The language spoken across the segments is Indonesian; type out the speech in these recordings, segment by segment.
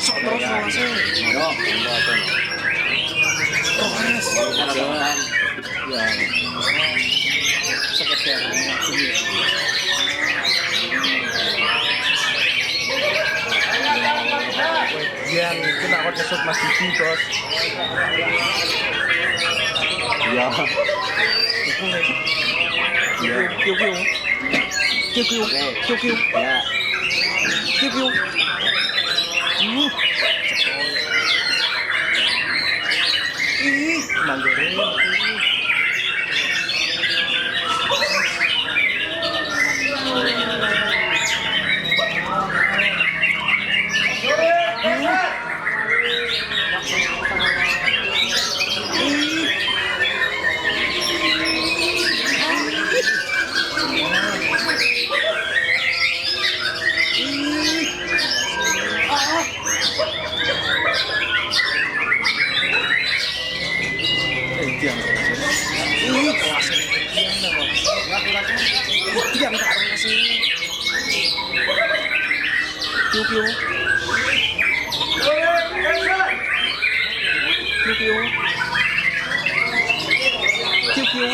Sok terus alasnya. Progres. Ya. Sekedar yang kita akan kesut Mas Didi, Bos. Ya. Qiu Qiu. Qiu Qiu. Qiu Qiu. Ya. Qiu Qiu. Ih, manggore. Qiu Qiu. Qiu Qiu.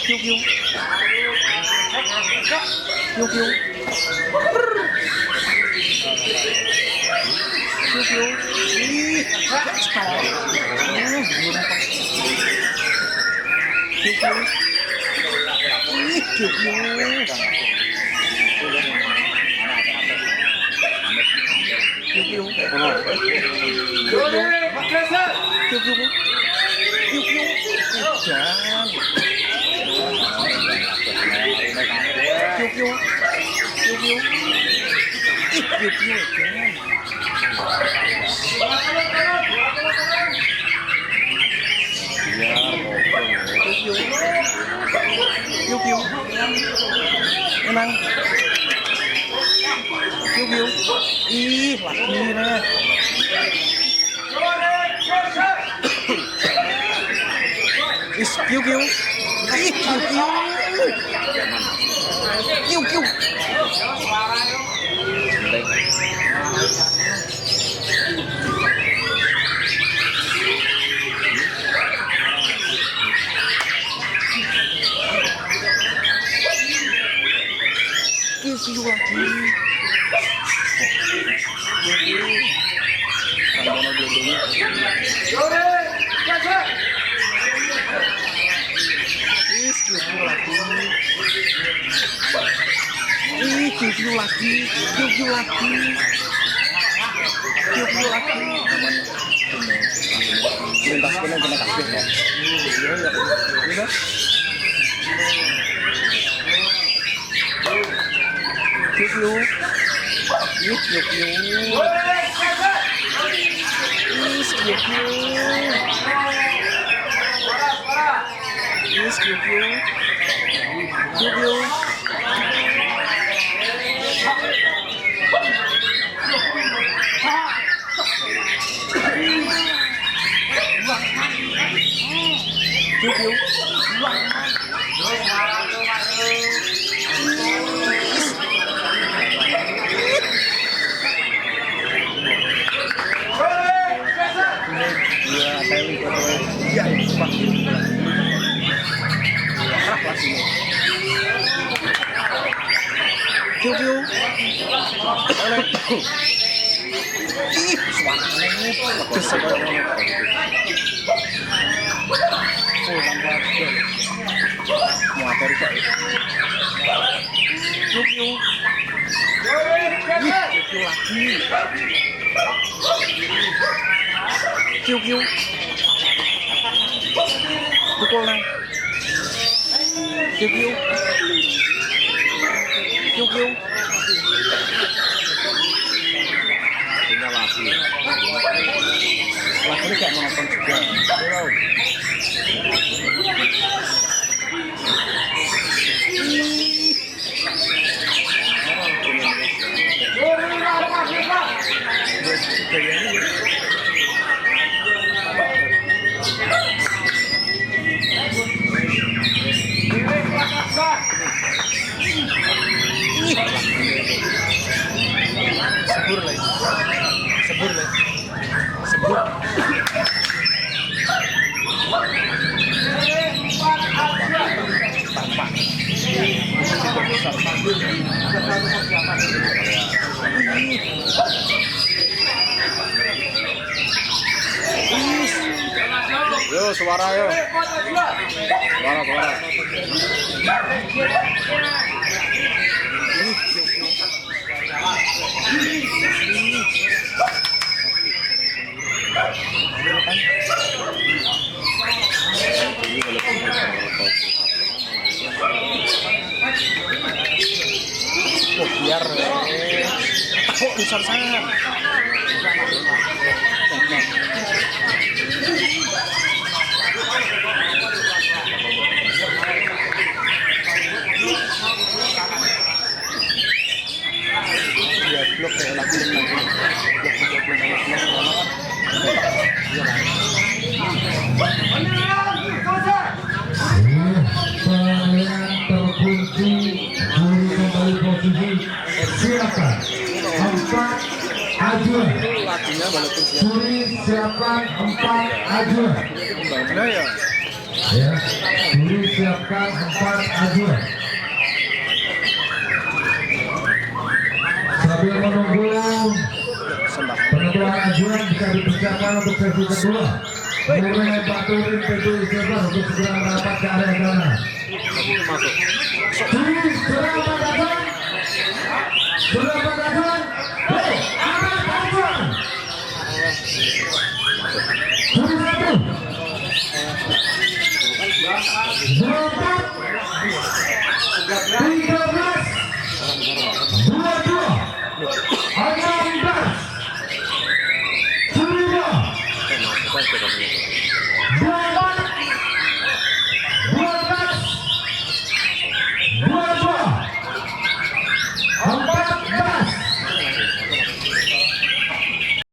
Qiu Qiu. Qiu Qiu. Qiu Qiu. Qiu Qiu. Ih, stop. Qiu Qiu. Ih, Qiu Qiu. Qiu Qiu. Qiu Qiu. Qiu Qiu. Qiu Qiu. Hujan. Qiu Qiu. Qiu Qiu. Ih, Qiu Qiu. Qiu Qiu. Menang. Qiu Qiu. Ih, lagi nih. Is Qiu Qiu. Ih, Qiu Qiu. Qiu Qiu. Qiu Qiu lagi. Tambah dua-duanya. Qiu Qiu lagi. Ih, Qiu Qiu lagi. Qiu Qiu lagi. Qiu Qiu lagi. Lintas kena kasih kok. Iya. Qiu Qiu. Ih, Qiu Qiu. Ih, Qiu Qiu. Ih, Qiu Qiu. Qiu Qiu. Qiu Qiu. Iya, cepat. Arah kelas ini. Qiu Qiu. Ih, suaranya pedes sekali. Oh, tambah gol. Motor kok. Qiu Qiu. Ih, Qiu Qiu lagi. Qiu Qiu. Pukul nang. Qiu Qiu. Qiu Qiu. Tinggal lagi. Lagu ini kayak menonton juga. Sebur lagi. Sebur. Tanpa. Yo, suara yo. Suara. Oh, biar kok bisa sana. Ya blok kayak lagi terkunci guru kembali posisi silakan 4 ajuan juri siapkan 4 ajuan ya juri siapkan 4 ajuan sambil menunggu penentuan ajuan bisa dipersiapkan untuk sesi kedua. Murai batu pintu istighfar untuk segera merapat ke area sana. Juri selamat datang. Selamat datang. Hei, angkat ajuan. Juri 1. 4.